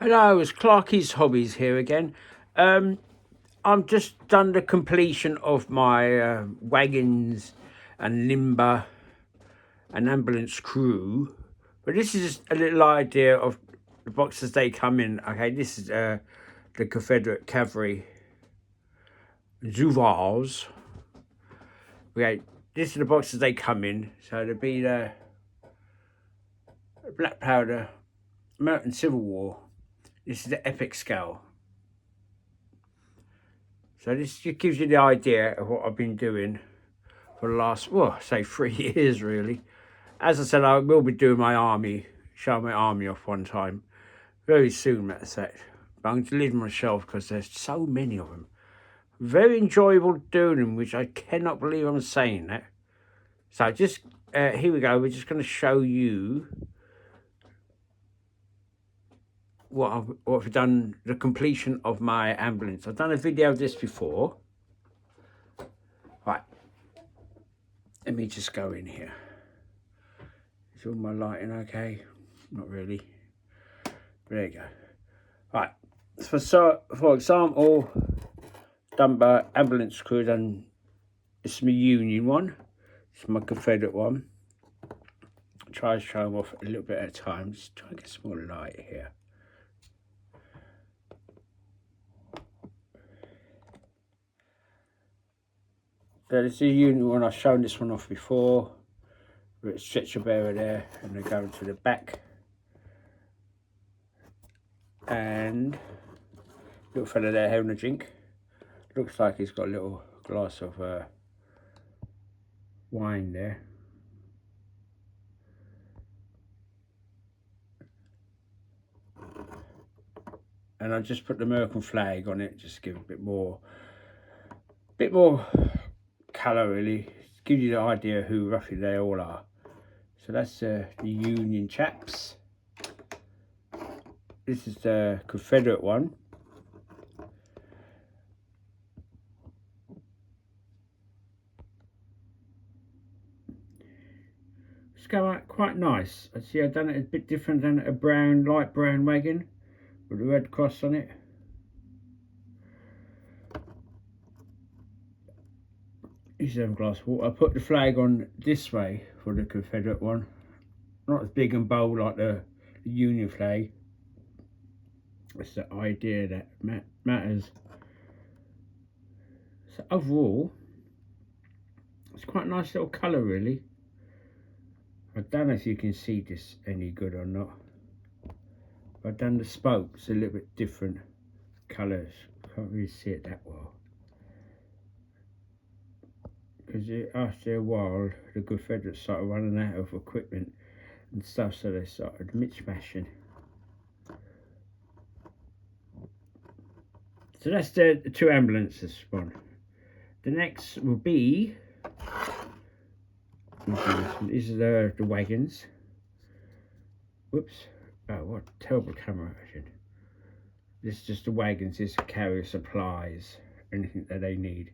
Hello, it's Clarky's Hobbies here again. I'm just done the completion of my wagons and limber and ambulance crew. But this is just a little idea of the boxes they come in. Okay, this is the Confederate Cavalry Zuvals. Okay, this is the boxes they come in. So there'll be the Black Powder, American Civil War. This is the epic scale. So this just gives you the idea of what I've been doing for the last, well, say 3 years really. As I said, I will be doing my army, showing my army off one time. Very soon, matter of fact. But I'm going to leave them on the shelf because there's so many of them. Very enjoyable doing them, which I cannot believe I'm saying that. So just, here we go. We're just going to show you what I've done, the completion of my ambulance. I've done a video of this before. Right. Let me just go in here. Is all my lighting okay? Not really. There you go. Right. For example, done by ambulance crew, done this is my Union one. This is my Confederate one. Try to show them off a little bit at a time. Just try and get some more light here. So this is a Union one. I've shown this one off before. With a stretcher bearer there, and they go into the back. And little fella there having a drink. Looks like he's got a little glass of wine there. And I just put the American flag on it, just to give a bit more colour really. Give you the idea who roughly they all are. So that's the Union chaps. This is the Confederate one. It's going out quite nice. I see I've done it a bit different than a brown, light brown wagon with a red cross on it. Use some glass of water. I put the flag on this way for the Confederate one. Not as big and bold like the Union flag. It's the idea that matters. So overall, it's quite a nice little colour really. I don't know if you can see this any good or not. I've done the spokes a little bit different colours. Can't really see it that well. Because after a while, the Confederates started running out of equipment and stuff, so they started mishmashing. So that's the 2 ambulances one. The next will be, these are the wagons. Whoops, oh what terrible camera action. This is just the wagons, this carry supplies, anything that they need.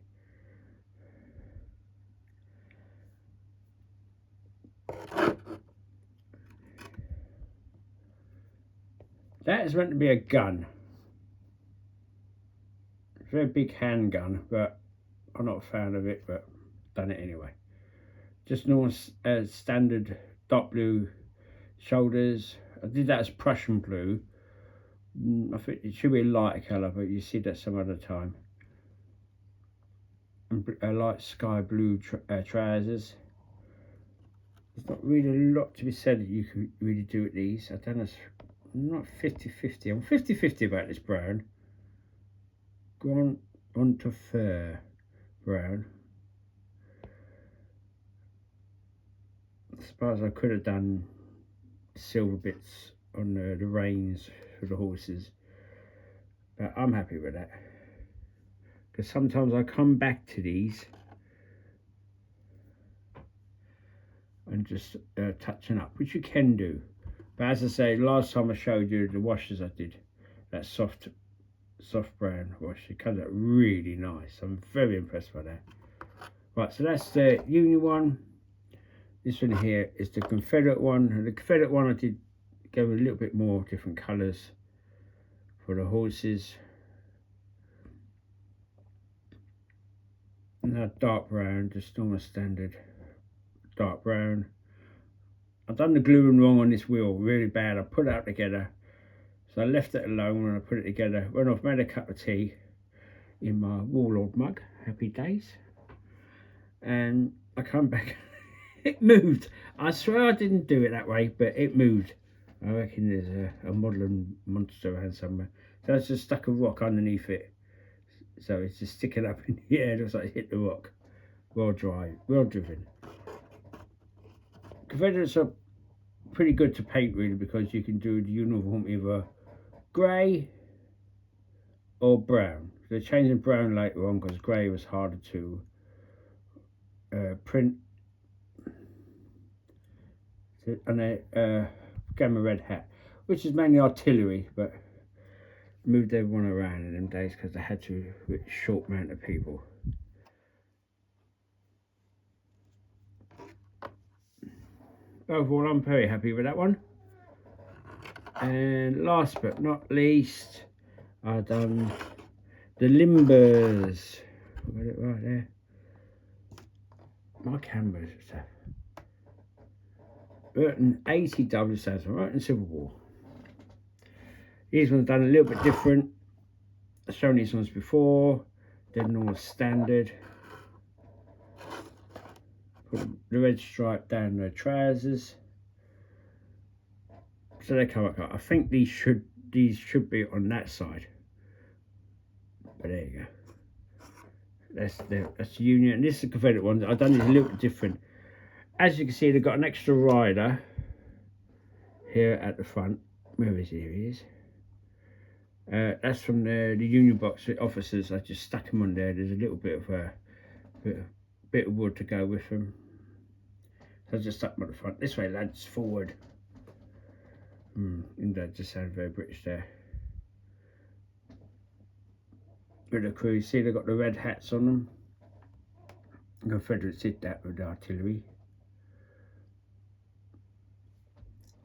That is meant to be a gun. It's a very big handgun, but I'm not a fan of it, but done it anyway. Just normal standard dark blue shoulders. I did that as Prussian blue. I think it should be a lighter colour, but you see that some other time. And a light sky blue trousers. There's not really a lot to be said that you can really do with these. I don't know, I'm not 50-50. I'm 50-50 about this brown. Gone on to fur brown. I suppose I could have done silver bits on the reins for the horses, but I'm happy with that. Because sometimes I come back to these and just touching up, which you can do. But as I say, last time I showed you the washes I did, that soft brown wash, it comes out really nice. I'm very impressed by that. Right, so that's the Union one. This one here is the Confederate one. And the Confederate one I did go a little bit more different colours. for the horses. And that dark brown, just normal standard dark brown. I've done the gluing wrong on this wheel, really bad. I put it out together, so I left it alone when I put it together. Went off, made a cup of tea in my Warlord mug, happy days. And I come back, it moved. I swear I didn't do it that way, but it moved. I reckon there's a modelling monster around somewhere. So I just stuck a rock underneath it. So it's just sticking up in the air, looks like it hit the rock. Well dry, well driven. Confederates are pretty good to paint really, because you can do the uniform either grey or brown. They're changing brown later on because grey was harder to print. And a gamma red hat, which is mainly artillery, but moved everyone around in them days because they had to with a short amount of people. Overall, I'm very happy with that one. And last but not least, I've done the limbers. Got it right there. My cameras and stuff. Burton ACW stands for Burton Civil War. These ones done a little bit different. I've shown these ones before. They're normal standard. Put the red stripe down the trousers. So they come up. I think these should be on that side. But there you go. That's the Union. And this is the Confederate one. I've done these a little bit different. As you can see, they've got an extra rider here at the front. Where is he? Here he is. That's from the Union box officers. I just stuck them on there. There's a little bit of wood to go with them. So I just stuck them on the front. This way, lads, forward. And that just sounded very British there. With the crew, see they've got the red hats on them. The Confederates did that with the artillery.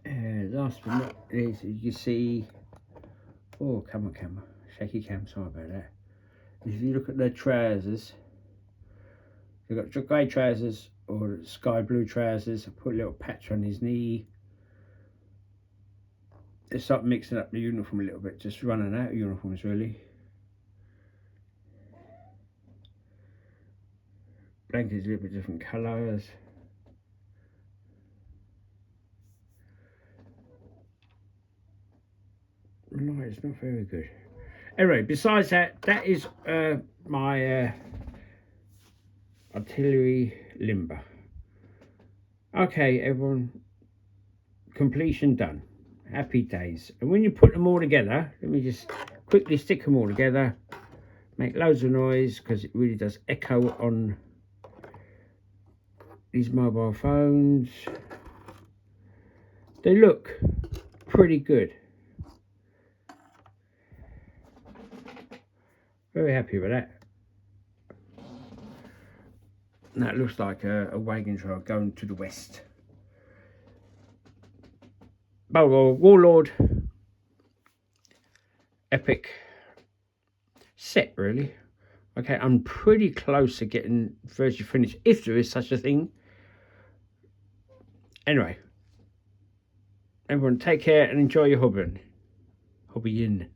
Last but not least, you can see. Oh, come on, camera. Shaky cam, sorry about that. If you look at their trousers, they've got grey trousers or sky blue trousers. I put a little patch on his knee. They start mixing up the uniform a little bit, just running out of uniforms really. Blankets a little bit different colours. No, it's not very good. Anyway, besides that, that is my artillery limber. Okay, everyone, completion done. Happy days. And when you put them all together, let me just quickly stick them all together. Make loads of noise because it really does echo on these mobile phones. They look pretty good. Very happy with that. And that looks like a wagon trail going to the west. Warlord epic set really. Okay, I'm pretty close to getting virtually finished, if there is such a thing. Anyway, everyone take care and enjoy your hobbying.